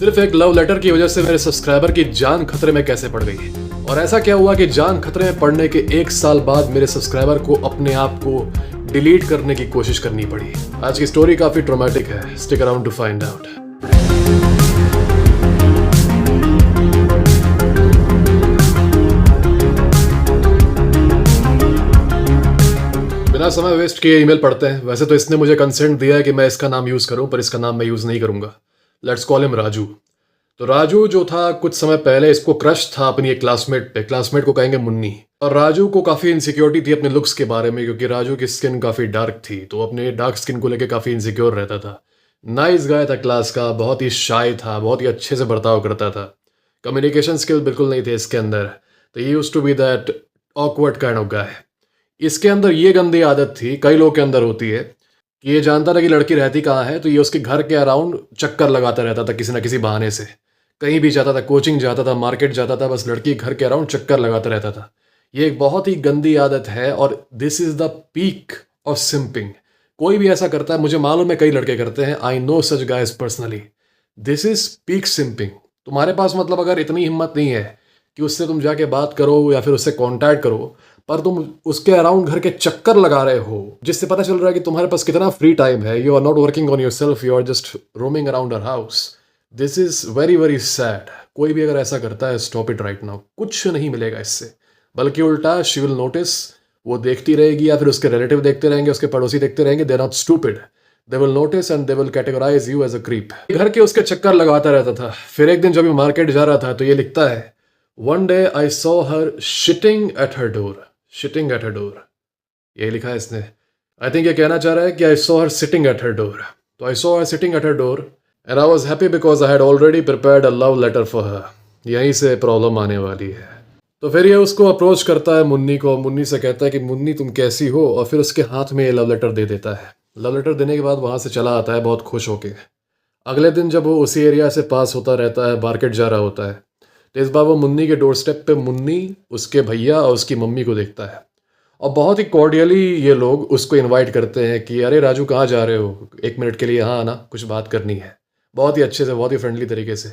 सिर्फ एक love letter की वजह से मेरे सब्सक्राइबर की जान खतरे में कैसे पड़ गई। और ऐसा क्या हुआ कि जान खतरे में पड़ने के 1 साल बाद मेरे सब्सक्राइबर को अपने आप को डिलीट करने की कोशिश करनी पड़ी। आज की स्टोरी काफी ट्रॉमेटिक है। Stick around two find out. बिना समय वेस्ट किए ईमेल पढ़ते हैं। वैसे तो इसने मुझे कंसेंट दिया है कि मैं इसका नाम यूज करूं, पर इसका नाम मैं यूज नहीं करूंगा। Let's call him Raju. तो राजू जो था, कुछ समय पहले इसको क्रश था अपनी एक क्लासमेट पे। क्लासमेट को कहेंगे मुन्नी। और राजू को काफी इनसिक्योरिटी थी अपने लुक्स के बारे में, क्योंकि राजू की स्किन काफी डार्क थी, तो अपने डार्क स्किन को लेकर काफी इनसिक्योर रहता था। नाइस गाय था क्लास का, बहुत ही शाय था, बहुत ही अच्छे से बर्ताव करता था। कम्युनिकेशन स्किल बिल्कुल नहीं थे इसके अंदर। तो ये used to be that awkward kind of guy. इसके अंदर ये गंदी आदत थी, कई लोग के अंदर होती है, कि ये जानता था कि लड़की रहती कहाँ है, तो ये उसके घर के अराउंड चक्कर लगाता रहता था किसी ना किसी बहाने से। कहीं भी जाता था, कोचिंग जाता था, मार्केट जाता था, बस लड़की घर के अराउंड चक्कर लगाता रहता था। ये एक बहुत ही गंदी आदत है और this is the peak of simping. कोई भी ऐसा करता है, मुझे मालूम है कई लड़के करते हैं, I know such guys personally. This is peak simping. तुम्हारे पास मतलब अगर इतनी हिम्मत नहीं है कि उससे तुम जाके बात करो या फिर उससे कॉन्टैक्ट करो, पर तुम उसके अराउंड घर के चक्कर लगा रहे हो, जिससे पता चल रहा है कि तुम्हारे पास कितना फ्री टाइम है। You are not working on yourself, you are just roaming around our house. This is very very sad. कोई भी अगर ऐसा करता है, स्टॉप इट राइट नाउ। कुछ नहीं मिलेगा इससे, बल्कि उल्टा शी विल नोटिस। वो देखती रहेगी या फिर उसके रिलेटिव देखते रहेंगे, उसके पड़ोसी देखते रहेंगे। They are not stupid, they will notice and they will categorize you as a creep. घर के उसके चक्कर लगाता रहता था। फिर एक दिन जब ये मार्केट जा रहा था, तो ये लिखता है, one day I saw her shitting at her door. Shitting at her door, यही लिखा है इसने। आई थिंक ये कहना चाह रहा है कि I saw her sitting at her door. तो I saw her sitting at her door and I was happy because I had already prepared a love letter for her. यहीं से प्रॉब्लम आने वाली है। तो फिर ये उसको अप्रोच करता है, मुन्नी को। मुन्नी से कहता है कि मुन्नी तुम कैसी हो, और फिर उसके हाथ में ये लव लेटर दे देता है। लव लेटर देने के बाद वहाँ से चला आता है बहुत खुश होके। अगले दिन जब वो उसी एरिया से पास होता रहता है, मार्केट जा रहा होता है, तो इस बार वो मुन्नी के डोर स्टेप पे मुन्नी, उसके भैया और उसकी मम्मी को देखता है। और बहुत ही कॉर्डियली ये लोग उसको इनवाइट करते हैं कि अरे राजू कहाँ जा रहे हो, 1 मिनट के लिए यहाँ आना, कुछ बात करनी है। बहुत ही अच्छे से, बहुत ही फ्रेंडली तरीके से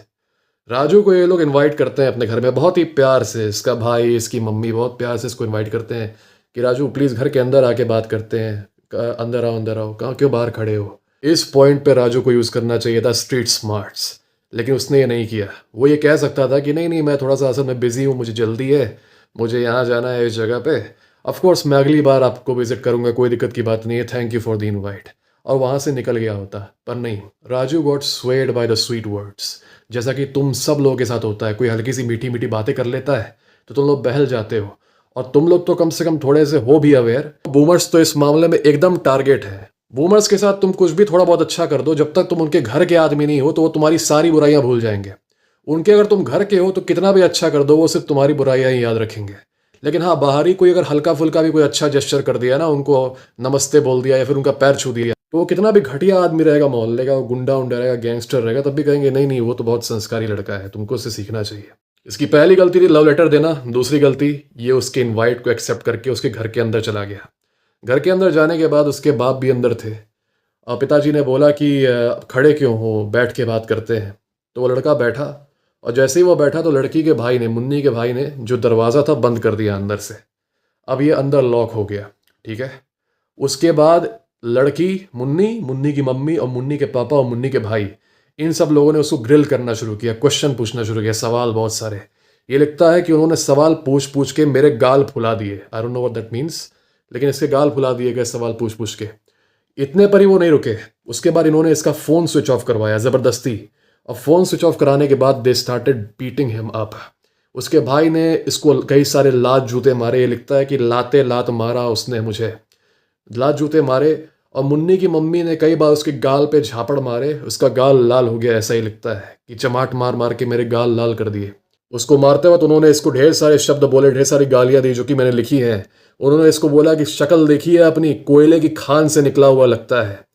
राजू को ये लोग इनवाइट करते हैं अपने घर में, बहुत ही प्यार से। इसका भाई, इसकी मम्मी बहुत प्यार से इसको इनवाइट करते हैं कि राजू प्लीज़ घर के अंदर आके बात करते हैं, अंदर आओ अंदर आओ, कहाँ क्यों बाहर खड़े हो। इस पॉइंट पे राजू को यूज़ करना चाहिए था स्ट्रीट स्मार्ट्स, लेकिन उसने ये नहीं किया। वो ये कह सकता था कि नहीं नहीं, मैं थोड़ा सा असल में बिजी हूँ, मुझे जल्दी है, मुझे यहाँ जाना है इस जगह पे, ऑफ कोर्स मैं अगली बार आपको विजिट करूंगा, कोई दिक्कत की बात नहीं है, thank you for the invite, और वहाँ से निकल गया होता। पर नहीं, Raju got swayed by the sweet words. जैसा कि तुम सब लोगों के साथ होता है, कोई हल्की सी मीठी मीठी बातें कर लेता है तो तुम लोग बहल जाते हो। और तुम लोग तो कम से कम थोड़े से हो भी अवेयर। बूमर्स तो इस मामले में एकदम टारगेट है। बूमर्स के साथ तुम कुछ भी थोड़ा बहुत अच्छा कर दो, जब तक तुम उनके घर के आदमी नहीं हो तो वो तुम्हारी सारी बुराइयां भूल जाएंगे। उनके अगर तुम घर के हो तो कितना भी अच्छा कर दो, वो सिर्फ तुम्हारी बुराइयां ही याद रखेंगे। लेकिन हाँ, बाहरी कोई अगर हल्का फुल्का भी कोई अच्छा जेस्चर कर दिया ना, उनको नमस्ते बोल दिया या फिर उनका पैर छू दिया, तो वो कितना भी घटिया आदमी रहेगा, मोहल्ले का, वो गुंडा उंडा रहेगा, गैंगस्टर रहेगा, तब भी कहेंगे नहीं नहीं, वो तो बहुत संस्कारी लड़का है, तुमको उससे सीखना चाहिए। इसकी पहली गलती थी लव लेटर देना। दूसरी गलती, ये उसके इनवाइट को एक्सेप्ट करके उसके घर के अंदर चला गया। घर के अंदर जाने के बाद उसके बाप भी अंदर थे और पिताजी ने बोला कि खड़े क्यों हो, बैठ के बात करते हैं। तो वो लड़का बैठा, और जैसे ही वो बैठा तो लड़की के भाई ने, मुन्नी के भाई ने, जो दरवाज़ा था बंद कर दिया अंदर से। अब ये अंदर लॉक हो गया, ठीक है। उसके बाद लड़की, मुन्नी, मुन्नी की मम्मी और मुन्नी के पापा और मुन्नी के भाई, इन सब लोगों ने उसको ग्रिल करना शुरू किया, क्वेश्चन पूछना शुरू किया, सवाल बहुत सारे। ये लिखता है कि उन्होंने सवाल पूछ पूछ के मेरे गाल फुला दिए। I don't know what that means, लेकिन इसके गाल फुला दिए गए सवाल पूछ पूछ के। इतने पर ही वो नहीं रुके, उसके बाद इन्होंने इसका फ़ोन स्विच ऑफ करवाया ज़बरदस्ती। और फ़ोन स्विच ऑफ कराने के बाद they started beating him up. उसके भाई ने इसको कई सारे लात जूते मारे। ये लिखता है कि लाते लात मारा उसने मुझे, लात जूते मारे। और मुन्नी की मम्मी ने कई बार उसके गाल पे झापड़ मारे, उसका गाल लाल हो गया। ऐसा ही लिखता है कि चमाट मार मार के मेरे गाल लाल कर दिए। उसको मारते वक्त उन्होंने इसको ढेर सारे शब्द बोले, ढेर सारी गालियाँ दी, जो कि मैंने लिखी हैं। उन्होंने इसको बोला कि शक्ल देखी है अपनी, कोयले की खान से निकला हुआ लगता है,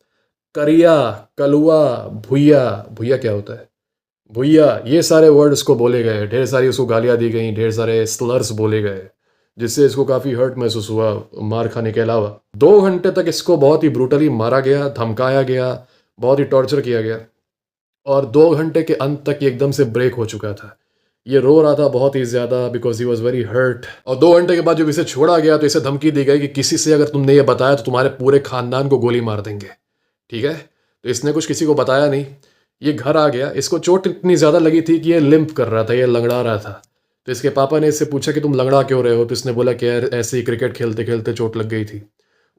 करिया, कलुआ, भुइया। भुइया क्या होता है? भुइया। ये सारे वर्ड उसको बोले गए, ढेर सारी उसको गालियाँ दी गई, ढेर सारे स्लर्स बोले गए, जिससे इसको काफ़ी हर्ट महसूस हुआ मार खाने के अलावा। 2 घंटे तक इसको बहुत ही ब्रूटली मारा गया, धमकाया गया, बहुत ही टॉर्चर किया गया। और 2 घंटे के अंत तक ये एकदम से ब्रेक हो चुका था। ये रो रहा था बहुत ही ज़्यादा because he was very hurt. और 2 घंटे के बाद जब इसे छोड़ा गया तो इसे धमकी दी गई कि किसी से अगर तुमने ये बताया तो तुम्हारे पूरे खानदान को गोली मार देंगे। ठीक है, तो इसने कुछ किसी को बताया नहीं। ये घर आ गया। इसको चोट इतनी ज़्यादा लगी थी कि ये लिम्प कर रहा था, ये लंगड़ा रहा था। तो इसके पापा ने इससे पूछा कि तुम लंगड़ा क्यों रहे हो? तो इसने बोला कि यार ऐसे ही क्रिकेट खेलते खेलते चोट लग गई थी।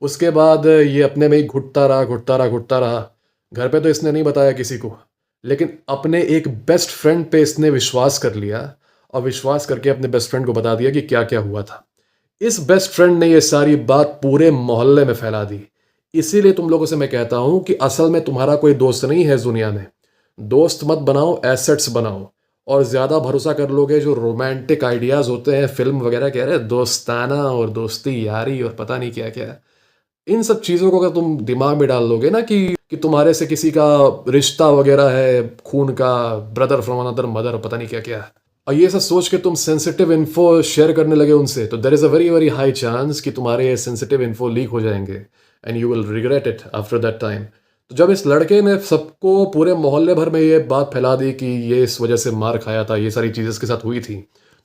उसके बाद ये अपने में ही घुटता रहा घुटता रहा घुटता रहा। घर पे तो इसने नहीं बताया किसी को, लेकिन अपने एक बेस्ट फ्रेंड पे इसने विश्वास कर लिया और विश्वास करके अपने बेस्ट फ्रेंड को बता दिया कि क्या क्या हुआ था। इस बेस्ट फ्रेंड ने ये सारी बात पूरे मोहल्ले में फैला दी। इसीलिए तुम लोगों से मैं कहता हूं कि असल में तुम्हारा कोई दोस्त नहीं है इस दुनिया में। दोस्त मत बनाओ, एसेट्स बनाओ। और ज़्यादा भरोसा कर लोगे जो रोमांटिक आइडियाज़ होते हैं फिल्म वगैरह कह रहे दोस्ताना और दोस्ती यारी और पता नहीं क्या क्या, इन सब चीज़ों को अगर तुम दिमाग में डाल लोगे ना कि तुम्हारे से किसी का रिश्ता वगैरह है खून का, ब्रदर फ्रॉम अनदर मदर, पता नहीं क्या क्या, और ये सब सोच के तुम सेंसिटिव इन्फो शेयर करने लगे उनसे, तो there is a very very high chance कि तुम्हारे सेंसिटिव इन्फो लीक हो जाएंगे and you will regret it after that time. तो जब इस लड़के ने सबको पूरे मोहल्ले भर में ये बात फैला दी कि ये इस वजह से मार खाया था, ये सारी चीज़ें इसके साथ हुई थी,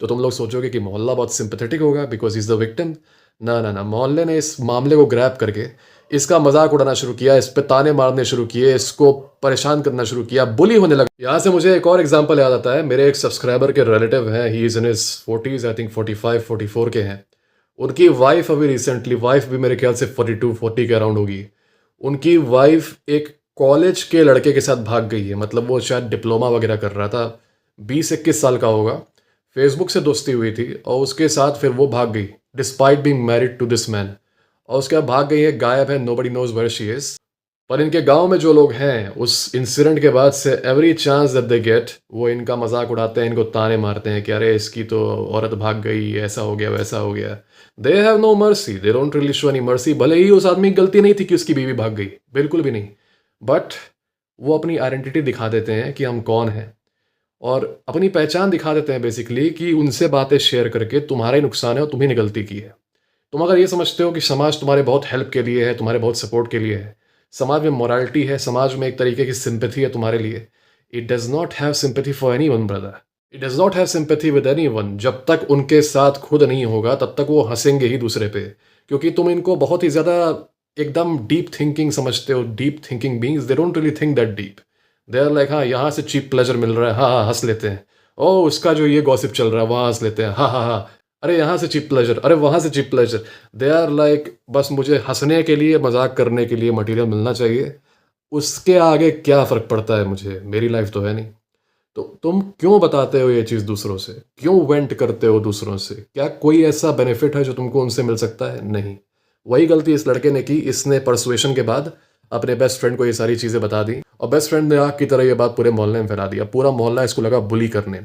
तो तुम लोग सोचोगे कि मोहल्ला बहुत सिंपैथेटिक होगा बिकॉज इज़ द विक्टिम। ना ना ना, मोहल्ले ने इस मामले को ग्रैब करके इसका मजाक उड़ाना शुरू किया, इस पे ताने मारने शुरू किए, इसको परेशान करना शुरू किया, बुली होने लगा। यहाँ से मुझे एक और एग्जांपल याद आता है। मेरे एक सब्सक्राइबर के रिलेटिव हैं, he is in his 40s, I think 45-44 के हैं। उनकी वाइफ अभी रिसेंटली, वाइफ भी मेरे ख्याल से 42-40 के अराउंड होगी। उनकी वाइफ एक कॉलेज के लड़के के साथ भाग गई है, मतलब वो शायद डिप्लोमा वगैरह कर रहा था, 20-21 साल का होगा। फेसबुक से दोस्ती हुई थी और उसके साथ फिर वो भाग गई despite being married to this man. और उसके बाद भाग गई है, गायब है, nobody knows where she is. पर इनके गांव में जो लोग हैं उस इंसिडेंट के बाद से every chance that they get वो इनका मजाक उड़ाते हैं, इनको ताने मारते हैं कि अरे इसकी तो औरत भाग गई, ऐसा हो गया वैसा हो गया। They have no mercy, they don't really show any mercy. भले ही उस आदमी की गलती नहीं थी कि उसकी बीवी भाग गई, बिल्कुल भी नहीं, बट वो अपनी आइडेंटिटी दिखा देते हैं कि हम कौन हैं और अपनी पहचान दिखा देते हैं बेसिकली कि उनसे बातें शेयर करके तुम्हारा ही नुकसान है और तुम्ही ने गलती की है। तुम अगर ये समझते हो कि समाज तुम्हारे बहुत हेल्प के लिए है, तुम्हारे बहुत सपोर्ट के लिए है, समाज में मोरालिटी है, समाज में एक तरीके की सिंपैथी है तुम्हारे लिए, it does not have sympathy for any one brother, it does not have sympathy with any one. जब तक उनके साथ खुद नहीं होगा तब तक वो हंसेंगे ही दूसरे पे, क्योंकि तुम इनको बहुत ही ज़्यादा एकदम डीप थिंकिंग समझते हो। Deep thinking beings they don't really think that deep, they are like हाँ यहाँ से चीप प्लेजर मिल रहा है, हाँ हाँ हंस लेते हैं, ओ उसका जो ये गॉसिप चल रहा है वहाँ हंस लेते हैं, हाँ हाँ हाँ, अरे यहाँ से चीप प्लेजर, अरे वहाँ से cheap pleasure. They are like बस मुझे हंसने के लिए, मजाक करने के लिए मटेरियल मिलना चाहिए, उसके आगे क्या फ़र्क पड़ता है मुझे, मेरी लाइफ तो है नहीं। तो तुम क्यों बताते हो ये चीज़ दूसरों से, क्यों वेंट करते हो दूसरों से? क्या कोई ऐसा बेनिफिट है जो तुमको उनसे मिल सकता है? नहीं। वही गलती इस लड़के ने की, इसने परसुएशन के बाद अपने बेस्ट फ्रेंड को ये सारी चीज़ें बता दी और बेस्ट फ्रेंड ने आग की तरह ये बात पूरे मोहल्ले में फैला दिया। पूरा मोहल्ला इसको लगा बुली करने।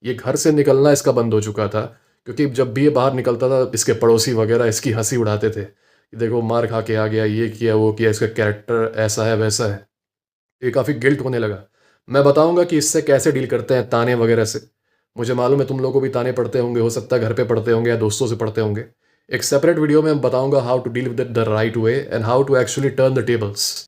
ये घर से निकलना इसका बंद हो चुका था, क्योंकि जब भी ये बाहर निकलता था इसके पड़ोसी वगैरह इसकी हंसी उड़ाते थे कि देखो मार खा के आ गया, ये किया वो किया, इसका कैरेक्टर ऐसा है वैसा है। ये काफ़ी गिल्ट होने लगा। मैं बताऊंगा कि इससे कैसे डील करते हैं ताने वगैरह से। मुझे मालूम है तुम लोगों को भी ताने पड़ते होंगे, हो सकता है घर पे पड़ते होंगे या दोस्तों से पड़ते होंगे। एक सेपरेट वीडियो में मैं बताऊंगा how to deal with the right way and how to actually turn the tables.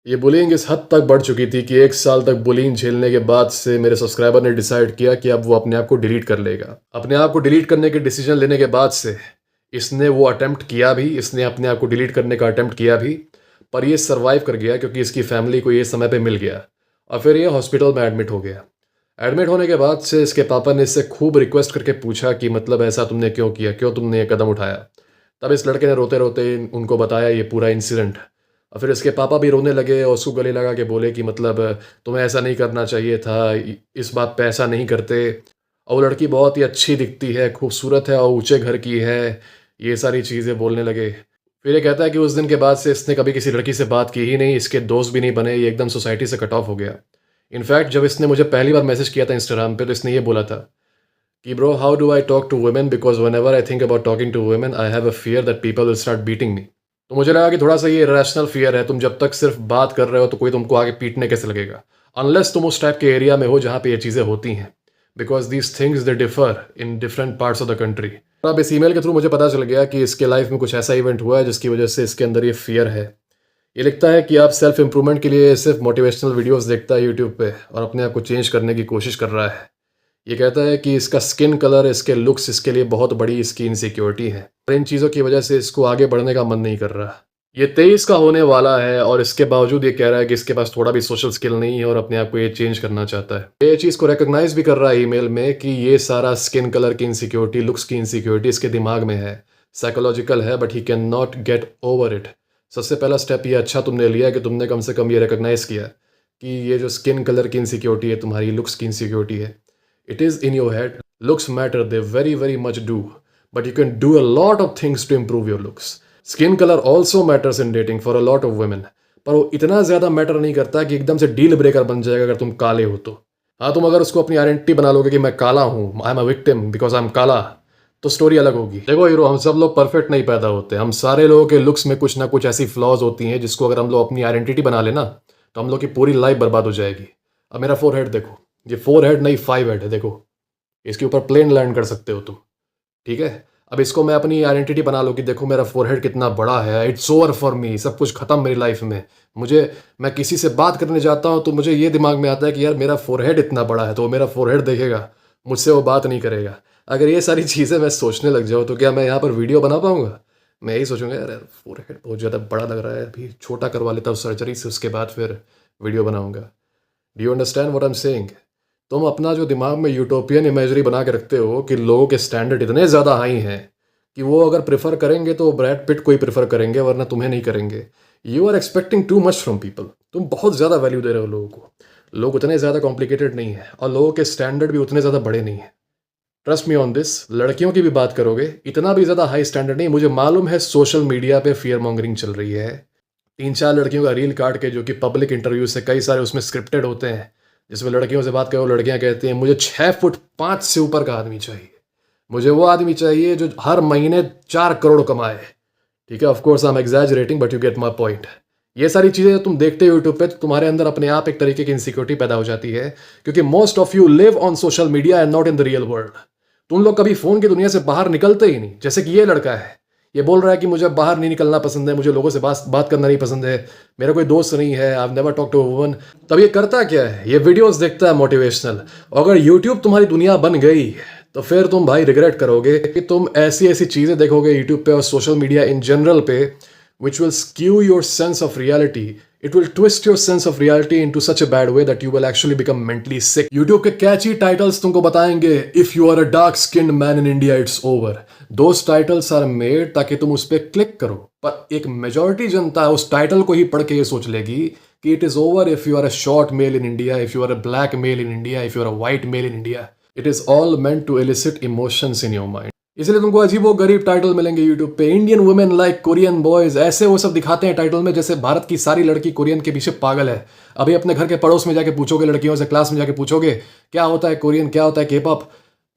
ये बुलिंग इस हद तक बढ़ चुकी थी कि 1 साल तक बुलिंग झेलने के बाद से मेरे सब्सक्राइबर ने डिसाइड किया कि अब वो अपने आप को डिलीट कर लेगा। अपने आप को डिलीट करने के डिसीजन लेने के बाद से इसने वो अटेम्प्ट किया भी, इसने अपने आप को डिलीट करने का अटेम्प्ट किया भी, पर ये सर्वाइव कर गया क्योंकि इसकी फैमिली को ये समय पे मिल गया और फिर ये हॉस्पिटल में एडमिट हो गया। एडमिट होने के बाद से इसके पापा ने इससे खूब रिक्वेस्ट करके पूछा कि मतलब ऐसा तुमने क्यों किया, क्यों तुमने ये कदम उठाया। तब इस लड़के ने रोते रोते उनको बताया ये पूरा इंसिडेंट और फिर इसके पापा भी रोने लगे और उसको गले लगा के बोले कि मतलब तुम्हें ऐसा नहीं करना चाहिए था, इस बात पे ऐसा नहीं करते। और वो लड़की बहुत ही अच्छी दिखती है, खूबसूरत है और ऊंचे घर की है, ये सारी चीज़ें बोलने लगे। फिर ये कहता है कि उस दिन के बाद से इसने कभी किसी लड़की से बात की ही नहीं, इसके दोस्त भी नहीं बने, ये एकदम सोसाइटी से कट ऑफ हो गया। इनफैक्ट जब इसने मुझे पहली बार मैसेज किया था इंस्टाग्राम पे तो इसने ये बोला था कि bro how do I talk to women because whenever I think about talking to women I have a fear that people will start beating me. तो मुझे लगा कि थोड़ा सा ये रैशनल फियर है, तुम जब तक सिर्फ बात कर रहे हो तो कोई तुमको आगे पीटने कैसे लगेगा, अनलेस तुम उस टाइप के एरिया में हो जहाँ पे ये चीज़ें होती हैं, because these things they differ in different parts of the country. अब इस ईमेल के थ्रू मुझे पता चल गया कि इसके लाइफ में कुछ ऐसा इवेंट हुआ है जिसकी वजह से इसके अंदर ये फियर है। ये लिखता है कि आप सेल्फ इम्प्रूवमेंट के लिए सिर्फ मोटिवेशनल वीडियोस देखता है यूट्यूब पे और अपने आप को चेंज करने की कोशिश कर रहा है। ये कहता है कि इसका स्किन कलर, इसके लुक्स इसके लिए बहुत बड़ी इसकी इनसिक्योरिटी है और इन चीज़ों की वजह से इसको आगे बढ़ने का मन नहीं कर रहा। ये 23 का होने वाला है और इसके बावजूद ये कह रहा है कि इसके पास थोड़ा भी सोशल स्किल नहीं है और अपने आप को ये चेंज करना चाहता है। ये चीज़ को रिकॉग्नाइज भी कर रहा है ईमेल में कि ये सारा स्किन कलर की इनसिक्योरिटी, लुक्स की इनसिक्योरिटी इसके दिमाग में है, साइकोलॉजिकल है, but he can not get over it. सबसे पहला स्टेप ये अच्छा तुमने लिया कि तुमने कम से कम ये रिकॉग्नाइज किया कि ये जो स्किन कलर की इनसिक्योरिटी है, तुम्हारी लुक्स की इनसिक्योरिटी है, it is in your head. Looks matter, they very very much do, but you can do a lot of things to improve your looks. Skin colour also matters in dating for a lot of women, पर वो इतना ज़्यादा matter नहीं करता कि एकदम से deal breaker बन जाएगा अगर तुम काले हो तो। हाँ, तुम अगर उसको अपनी आइडेंटिटी बना लोगे कि मैं काला हूँ, I am a victim because I am काला, तो स्टोरी अलग होगी। देखो हीरो, हम सब लोग परफेक्ट नहीं पैदा होते। हम सारे लोगों के लुक्स में कुछ ना कुछ ऐसी फ्लॉज होती हैं जिसको अगर हम लोग अपनी आइडेंटिटी बना लेना तो हम लोग की पूरी लाइफ बर्बाद हो जाएगी। अब मेरा 4 हेड देखो, ये 4 हेड नहीं 5 हेड है, देखो इसके ऊपर प्लेन लैंड कर सकते हो तुम, ठीक है। अब इसको मैं अपनी आइडेंटिटी बना लूँ कि देखो मेरा 4 हेड कितना बड़ा है, इट्स ओवर फॉर मी, सब कुछ खत्म मेरी लाइफ में। मैं किसी से बात करने जाता हूँ तो मुझे ये दिमाग में आता है कि यार मेरा 4 हेड इतना बड़ा है तो वो मेरा 4 हेड देखेगा, मुझसे वो बात नहीं करेगा। अगर ये सारी चीज़ें मैं सोचने लग जाऊँ तो क्या मैं यहाँ पर वीडियो बना पाऊँगा? मैं यही सोचूंगा यार 4 हेड बहुत ज़्यादा बड़ा लग रहा है, अभी छोटा करवा लेता हूँ सर्जरी से, उसके बाद फिर वीडियो बनाऊँगा। Do you understand what I am saying? तुम अपना जो दिमाग में यूटोपियन इमेजरी बना के रखते हो कि लोगों के स्टैंडर्ड इतने ज़्यादा हाई हैं कि वो अगर प्रेफर करेंगे तो ब्रैड पिट को ही प्रेफर करेंगे, वरना तुम्हें नहीं करेंगे। You are expecting too much from people. तुम बहुत ज़्यादा वैल्यू दे रहे हो लोगों को। लोग उतने ज़्यादा कॉम्प्लिकेटेड नहीं है और लोगों के स्टैंडर्ड भी उतने ज़्यादा बड़े नहीं है। Trust me on this. लड़कियों की भी बात करोगे, इतना भी ज़्यादा हाई स्टैंडर्ड नहीं। मुझे मालूम है सोशल मीडिया पे फियर मॉन्गरिंग चल रही है, 3-4 लड़कियों का रील काट के, जो कि पब्लिक इंटरव्यू से कई सारे उसमें स्क्रिप्टेड होते हैं, जिसमें लड़कियों से बात करो, लड़कियां कहती हैं मुझे 6 फुट 5 से ऊपर का आदमी चाहिए, मुझे वो आदमी चाहिए जो हर महीने 4 करोड़ कमाए। ठीक है, of course I am exaggerating but you get my point. ये सारी चीज़ें तुम देखते हो यूट्यूब पे तो तुम्हारे अंदर अपने आप एक तरीके की इनसिक्योरिटी पैदा हो जाती है, क्योंकि most of you live on social media and not in the real world. तुम लोग कभी फ़ोन की दुनिया से बाहर निकलते ही नहीं। जैसे कि ये लड़का है, ये बोल रहा है कि मुझे बाहर नहीं निकलना पसंद है, मुझे लोगों से बात करना नहीं पसंद है, मेरा कोई दोस्त नहीं है, I never talk to a woman. तब ये करता क्या है? ये वीडियोस देखता है मोटिवेशनल। अगर यूट्यूब तुम्हारी दुनिया बन गई तो फिर तुम भाई रिग्रेट करोगे कि तुम ऐसी ऐसी चीज़ें देखोगे यूट्यूब पे और सोशल मीडिया इन जनरल पे, which will skew your sense of reality. It will twist your sense of reality into such a bad way that you will actually become mentally sick. YouTube के कैची titles तुमको बताएंगे if you are a dark skinned man in India it's over. Those titles are made ताकि तुम उस पर click करो, पर एक मेजॉरिटी जनता उस टाइटल को ही पढ़ के ये सोच लेगी कि it is over if you are a short male in India, if you are a black male in India, if you are a white male in India. It is all meant to elicit emotions in your mind. इसलिए तुमको अजीबो गरीब title मिलेंगे YouTube पे। Indian women like Korean boys, ऐसे वो सब दिखाते हैं टाइटल में, जैसे भारत की सारी लड़की कोरियन के पीछे पागल है। अभी अपने घर के पड़ोस में जाके पूछोगे लड़कियों से, क्लास में जाके पूछोगे क्या होता है कोरियन, क्या होता है K pop,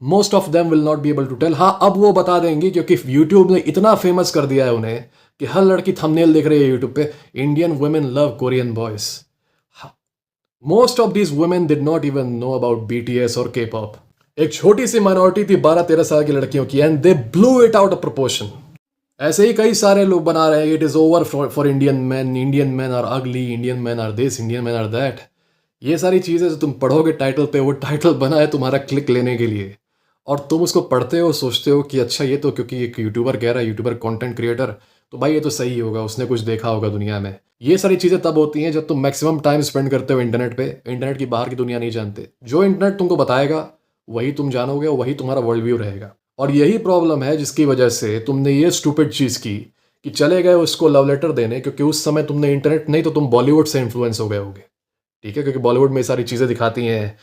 most of them will not be able to tell. हाँ, अब वो बता देंगी क्योंकि यूट्यूब ने इतना फेमस कर दिया है उन्हें कि हर लड़की थंबनेल देख रही है यूट्यूब पे, Indian women love Korean boys. Most of these women did not even know about BTS और के पॉप। एक छोटी सी माइनॉरिटी थी 12-13 साल की लड़कियों की, and they blew it out of proportion. ऐसे ही कई सारे लोग बना रहे हैं it is over for Indian man, Indian man are ugly, Indian man are this, Indian man are that. ये सारी चीज़ें जो तुम पढ़ोगे टाइटल पे, वो टाइटल बना है तुम्हारा क्लिक लेने के लिए, और तुम उसको पढ़ते हो, सोचते हो कि अच्छा ये तो क्योंकि एक यूट्यूबर कह रहा है, यूट्यूबर कंटेंट क्रिएटर, तो भाई ये तो सही होगा, उसने कुछ देखा होगा दुनिया में। ये सारी चीज़ें तब होती हैं जब तुम मैक्सिमम टाइम स्पेंड करते हो इंटरनेट पे। इंटरनेट की बाहर की दुनिया नहीं जानते। जो इंटरनेट तुमको बताएगा वही तुम जानोगे, वही तुम्हारा वर्ल्ड व्यू रहेगा। और यही प्रॉब्लम है जिसकी वजह से तुमने ये स्टूपिड चीज़ की कि चले गए उसको लव लेटर देने, क्योंकि उस समय तुमने इंटरनेट नहीं तो तुम बॉलीवुड से इन्फ्लुएंस हो गए होगे। ठीक है, क्योंकि बॉलीवुड में सारी चीज़ें दिखाती हैं,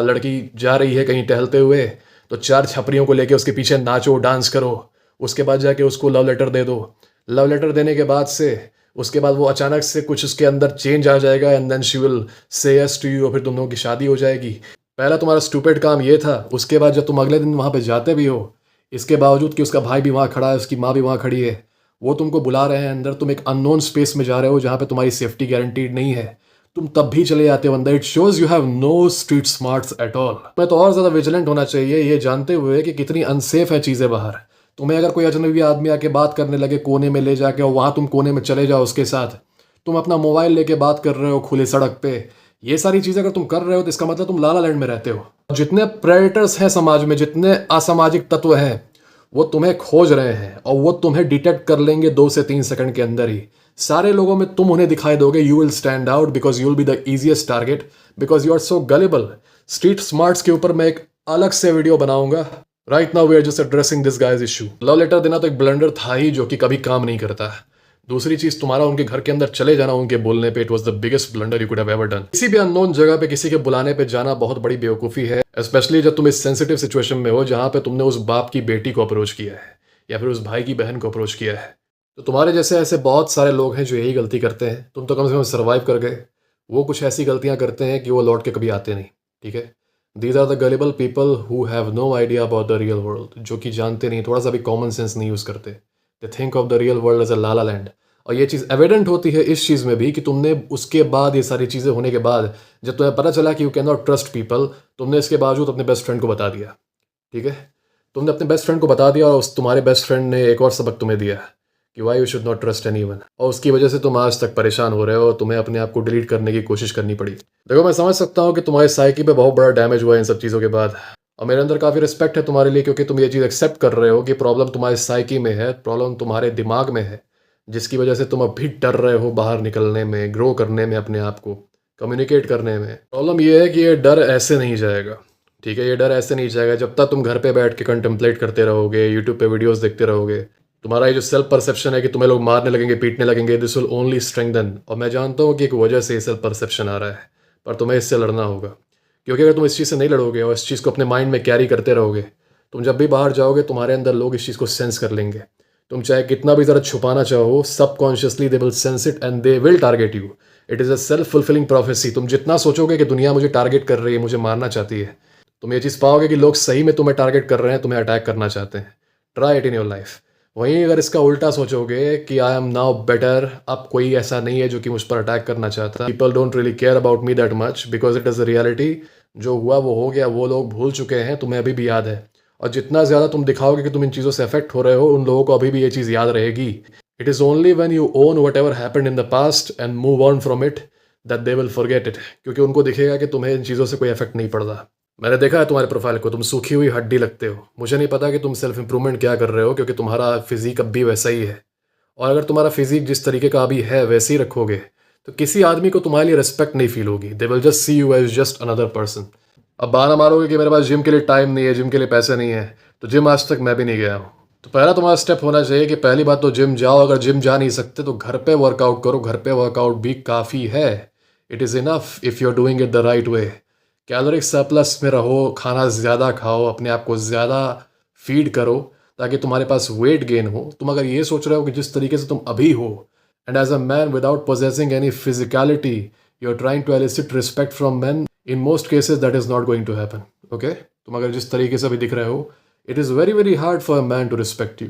लड़की जा रही है कहीं टहलते हुए तो 4 छपरियों को लेके उसके पीछे नाचो, डांस करो, उसके बाद जाके उसको लव लेटर दे दो। लव लेटर देने के बाद से उसके बाद वो अचानक से कुछ उसके अंदर चेंज आ जाएगा and then she will say yes to you, और फिर तुम लोगों की शादी हो जाएगी। पहला तुम्हारा स्टूपिड काम ये था। उसके बाद जब तुम अगले दिन वहाँ पे जाते भी हो, इसके बावजूद कि उसका भाई भी वहाँ खड़ा है, उसकी माँ भी वहाँ खड़ी है, वो तुमको बुला रहे हैं अंदर, तुम एक अननोन स्पेस में जा रहे हो जहाँ पे तुम्हारी सेफ्टी गारंटीड नहीं है, तुम तब भी चले जाते हो अंदर। It shows you have no street smarts at all. तुम्हें तो और ज़्यादा विजिलेंट होना चाहिए, ये जानते हुए कि कितनी अनसेफ है चीज़ें बाहर। तुम्हें अगर कोई अजनबी आदमी आके बात करने लगे कोने में ले जाके, और वहाँ तुम कोने में चले जाओ उसके साथ, तुम अपना मोबाइल लेके बात कर रहे हो खुली सड़क पे, ये सारी चीज़ें अगर तुम कर रहे हो तो इसका मतलब तुम लाला लैंड में रहते हो। जितने प्रेडेटर्स हैं समाज में, जितने असामाजिक तत्व हैं, वो तुम्हें खोज रहे हैं और वो तुम्हें डिटेक्ट कर लेंगे 2 से 3 सेकंड के अंदर ही। सारे लोगों में तुम उन्हें दिखाई दोगे, you will stand out because you will be the easiest target because you are so gullible. Street smarts के ऊपर मैं एक अलग से वीडियो बनाऊंगा। Right now we are just addressing this guys issue. Love letter देना तो एक ब्लंडर था ही जो कि कभी काम नहीं करता। दूसरी चीज, तुम्हारा उनके घर के अंदर चले जाना उनके बोलने पे, it was the biggest blunder you could have ever done. किसी भी अननोन जगह पे किसी के बुलाने पे जाना बहुत बड़ी बेवकूफ़ी है, स्पेशली जब तुम इस सेंसिटिव सिचुएशन में हो जहां पे तुमने उस बाप की बेटी को अप्रोच किया है या फिर उस भाई की बहन को अप्रोच किया है। तो तुम्हारे जैसे ऐसे बहुत सारे लोग हैं जो यही गलती करते हैं। तुम तो कम से कम सर्वाइव कर गए, वो कुछ ऐसी गलतियां करते हैं कि वो लौट के कभी आते नहीं। ठीक है, these are the gullible people who have no idea about the real world, जो कि जानते नहीं, थोड़ा सा भी कॉमन सेंस नहीं यूज़ करते। They think of the real world as a la la land. और ये चीज़ एविडेंट होती है इस चीज़ में भी कि तुमने उसके बाद, ये सारी चीज़ें होने के बाद, जब तुम्हें पता चला कि you can not trust people, तुमने इसके बावजूद अपने बेस्ट फ्रेंड को बता दिया। ठीक है, तुमने अपने बेस्ट फ्रेंड को बता दिया और उस तुम्हारे बेस्ट फ्रेंड ने एक और सबक तुम्हें दिया कि why you should not trust anyone, और उसकी वजह से तुम आज तक परेशान हो रहे हो, तुम्हें अपने आप को डिलीट करने की कोशिश करनी पड़ी। देखो, मैं समझ सकता हूँ कि तुम्हारी साइकी पे बहुत बड़ा डैमेज हुआ है इन सब चीज़ों के बाद, और मेरे अंदर काफ़ी रिस्पेक्ट है तुम्हारे लिए, क्योंकि तुम ये चीज़ एक्सेप्ट कर रहे हो कि प्रॉब्लम तुम्हारे साइकी में है, प्रॉब्लम तुम्हारे दिमाग में है, जिसकी वजह से तुम अब भी डर रहे हो बाहर निकलने में, ग्रो करने में, अपने आप को कम्युनिकेट करने में। प्रॉब्लम ये है कि ये डर ऐसे नहीं जाएगा। ठीक है, ये डर ऐसे नहीं जाएगा जब तक तुम घर पे बैठ के कंटेम्पलेट करते रहोगे, यूट्यूब पे वीडियोस देखते रहोगे। तुम्हारा ये जो सेल्फ परसेप्शन है कि तुम्हें लोग मारने लगेंगे, पीटने लगेंगे, दिस विल ओनली स्ट्रेंथन। और मैं जानता हूँ कि एक वजह से ये सेल्फ परसेप्शन आ रहा है, पर तुम्हें इससे लड़ना होगा। क्योंकि अगर तुम इस चीज़ से नहीं लड़ोगे और इस चीज़ को अपने माइंड में कैरी करते रहोगे, तुम जब भी बाहर जाओगे तुम्हारे अंदर लोग इस चीज़ को सेंस कर लेंगे। तुम चाहे कितना भी ज़रा छुपाना चाहो, subconsciously they will sense it and they will target you. It is a self fulfilling prophecy. तुम जितना सोचोगे कि दुनिया मुझे टारगेट कर रही है, मुझे मारना चाहती है, तुम ये चीज़ पाओगे कि लोग सही में तुम्हें टारगेट कर रहे हैं, तुम्हें अटैक करना चाहते हैं। Try it in your life. वहीं अगर इसका उल्टा सोचोगे कि आई एम नाउ बेटर, अब कोई ऐसा नहीं है जो कि मुझ पर अटैक करना चाहता, people don't really care about me that much because it is a reality, जो हुआ वो हो गया, वो लोग भूल चुके हैं, तुम्हें अभी भी याद है। और जितना ज़्यादा तुम दिखाओगे कि तुम इन चीज़ों से अफेक्ट हो रहे हो, उन लोगों को अभी भी ये चीज़ याद रहेगी। It is only when you own what ever happened in the past and move on from it that they will forget it, क्योंकि उनको दिखेगा कि तुम्हें इन चीज़ों से कोई इफेक्ट नहीं पड़ रहा। मैंने देखा है तुम्हारे प्रोफाइल को, तुम सूखी हुई हड्डी लगते हो। मुझे नहीं पता कि तुम सेल्फ इंप्रूवमेंट क्या कर रहे हो, क्योंकि तुम्हारा फिजिक अब भी वैसा ही है। और अगर तुम्हारा फिजिक जिस तरीके का अभी है वैसे ही रखोगे तो किसी आदमी को तुम्हारे लिए रिस्पेक्ट नहीं फील होगी। They will just see you as just another person. अब बहाना मारोगे कि मेरे पास जिम के लिए टाइम नहीं है, जिम के लिए पैसे नहीं है, तो जिम आज तक मैं भी नहीं गया हूँ। तो पहला तुम्हारा स्टेप होना चाहिए कि पहली बात तो जिम जाओ। अगर जिम जा नहीं सकते तो घर पे वर्कआउट करो। घर पे वर्कआउट भी काफ़ी है। It is enough if you are doing it the right way. Caloric surplus में रहो, खाना ज़्यादा खाओ, अपने आप को ज़्यादा फीड करो ताकि तुम्हारे पास वेट गेन हो। तुम अगर ये सोच रहे हो कि जिस तरीके से तुम अभी हो, and as a man without possessing any physicality you are trying to elicit respect from man, in most cases that is not going to happen. Okay, तुम अगर जिस तरीके से अभी दिख रहे हो, it is very very hard for a man to respect you.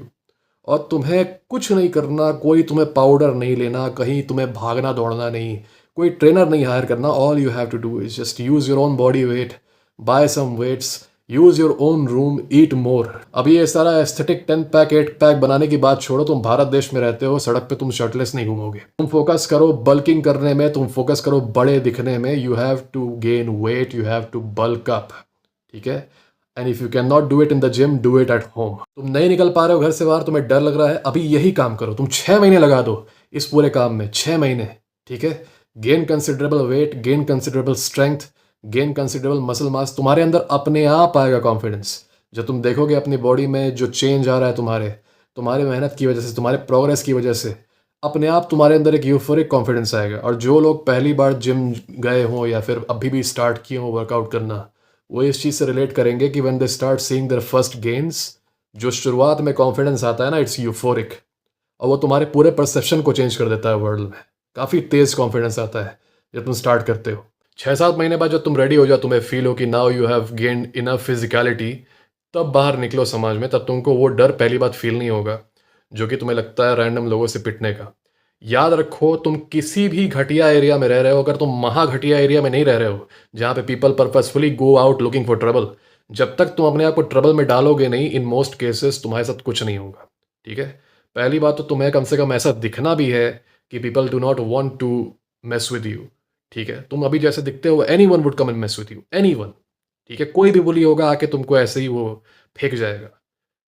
और तुम्हें कुछ नहीं करना, कोई तुम्हें पाउडर नहीं लेना, कहीं तुम्हें भागना दौड़ना नहीं, कोई ट्रेनर नहीं हायर करना। All you have to do is just use your own body weight, buy some weights, use your own room, eat more. अभी ये सारा एस्थेटिक 10 पैक 8 पैक बनाने की बात छोड़ो। तुम भारत देश में रहते हो, सड़क पे तुम शर्टलेस नहीं घूमोगे। तुम फोकस करो बल्किंग करने में, तुम फोकस करो बड़े दिखने में। You have to gain weight, you have to bulk up. ठीक है, and if you can not do it in the gym, do it at home. तुम नहीं निकल पा रहे हो घर से बाहर, तुम्हें डर लग रहा है, अभी यही काम करो। तुम 6 महीने लगा दो इस पूरे काम में, 6 महीने। ठीक है, gain considerable weight, gain considerable strength, gain considerable muscle mass. तुम्हारे अंदर अपने आप आएगा कॉन्फिडेंस। जब तुम देखोगे अपनी बॉडी में जो चेंज आ रहा है तुम्हारे मेहनत की वजह से, तुम्हारे प्रोग्रेस की वजह से, अपने आप तुम्हारे अंदर एक यूफोरिक कॉन्फिडेंस आएगा। और जो लोग पहली बार जिम गए हों या फिर अभी भी स्टार्ट किए हों वर्कआउट करना, वो इस चीज़ से रिलेट करेंगे कि when they start seeing their first gains, जो शुरुआत में कॉन्फिडेंस आता है ना, इट्स यूफोरिक, और वो तुम्हारे पूरे परसेप्शन को चेंज कर देता है वर्ल्ड में। काफ़ी तेज़ कॉन्फिडेंस आता है जब तुम स्टार्ट करते हो। 6-7 महीने बाद जब तुम रेडी हो जाओ, तुम्हें फील हो कि now you have gained enough physicality, तब बाहर निकलो समाज में। तब तुमको वो डर पहली बात फील नहीं होगा जो कि तुम्हें लगता है रैंडम लोगों से पिटने का। याद रखो, तुम किसी भी घटिया एरिया में रह रहे हो, अगर तुम महा घटिया एरिया में नहीं रह रहे हो जहाँ पे people purposefully go out looking for trouble, जब तक तुम अपने आप को ट्रबल में डालोगे नहीं, इन मोस्ट केसेस तुम्हारे साथ कुछ नहीं होगा। ठीक है, पहली बात तो तुम्हें कम से कम ऐसा दिखना भी है कि people do not want to mess with you, ठीक है। तुम अभी जैसे दिखते हो, anyone would come and mess with you, anyone, ठीक है। कोई भी बुली होगा आके तुमको ऐसे ही वो फेंक जाएगा।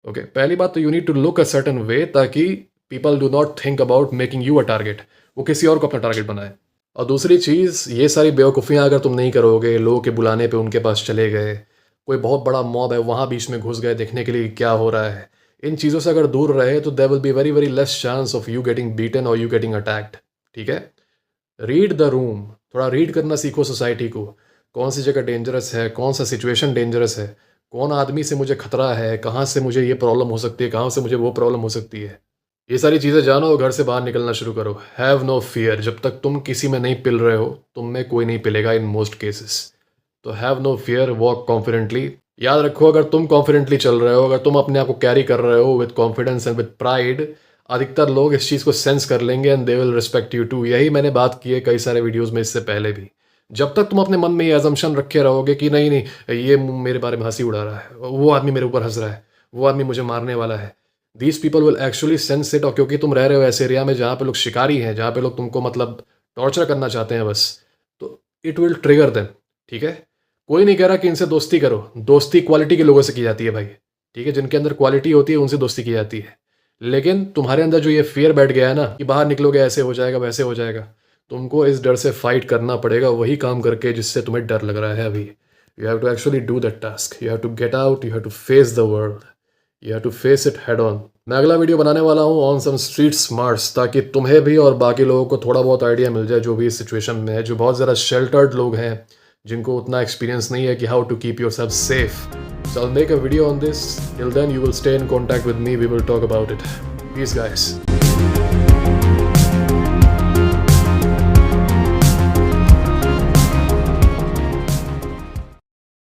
ओके, पहली बात तो you need to look a certain way ताकि people do not think about making you a target, वो किसी और को अपना टारगेट बनाए। और दूसरी चीज़, ये सारी बेवकूफ़ियाँ अगर तुम नहीं करोगे, लोगों के बुलाने पे उनके पास चले गए, कोई बहुत बड़ा मॉब है वहाँ बीच में घुस गए देखने के लिए क्या हो रहा है, इन चीज़ों से अगर दूर रहे तो there will be very very less chance of you getting beaten और यू गेटिंग अटैक्ड, ठीक है। रीड द रूम, थोड़ा रीड करना सीखो सोसाइटी को, कौन सी जगह डेंजरस है, कौन सा सिचुएशन डेंजरस है, कौन आदमी से मुझे खतरा है, कहाँ से मुझे ये प्रॉब्लम हो सकती है, कहाँ से मुझे वो प्रॉब्लम हो सकती है। ये सारी चीज़ें जानो और घर से बाहर निकलना शुरू करो। हैव नो फियर, जब तक तुम किसी में नहीं पिल रहे हो, तुम में कोई नहीं पिलेगा इन मोस्ट केसेस। तो have no fear, walk confidently. याद रखो, अगर तुम कॉन्फिडेंटली चल रहे हो, अगर तुम अपने आप को कैरी कर रहे हो with confidence and with pride, अधिकतर लोग इस चीज़ को सेंस कर लेंगे and they will respect you too. यही मैंने बात की है कई सारे वीडियोज़ में इससे पहले भी। जब तक तुम अपने मन में ये अजम्पशन रखे रहोगे कि नहीं नहीं ये मेरे बारे में हंसी उड़ा रहा है, वो आदमी मेरे ऊपर हंस रहा है, वो आदमी मुझे मारने वाला है, these people will actually sense it. और क्योंकि तुम रह रहे हो ऐसे एरिया में जहाँ पे लोग शिकारी हैं, जहाँ पे लोग तुमको मतलब टॉर्चर करना चाहते हैं बस, तो इट विल ट्रिगर देम, ठीक है। कोई नहीं कह रहा कि इनसे दोस्ती करो, दोस्ती क्वालिटी के लोगों से की जाती है भाई, ठीक है। जिनके अंदर क्वालिटी होती है उनसे दोस्ती की जाती है। लेकिन तुम्हारे अंदर जो ये फियर बैठ गया है ना कि बाहर निकलोगे ऐसे हो जाएगा वैसे हो जाएगा, तुमको इस डर से फाइट करना पड़ेगा, वही काम करके जिससे तुम्हें डर लग रहा है अभी। You have to actually do that task, you have to get out, you have to face the world, you have to face it head on. मैं अगला वीडियो बनाने वाला हूँ ऑन सम स्ट्रीट स्मार्ट्स, ताकि तुम्हें भी और बाकी लोगों को थोड़ा बहुत आइडिया मिल जाए जो भी इस सिचुएशन में है, जो बहुत ज़्यादा शेल्टर्ड लोग हैं, जिनको उतना एक्सपीरियंस नहीं है कि how to keep yourself safe. So I'll make a video on this. Till then, you will stay in contact with me. We will talk about it. Peace, guys.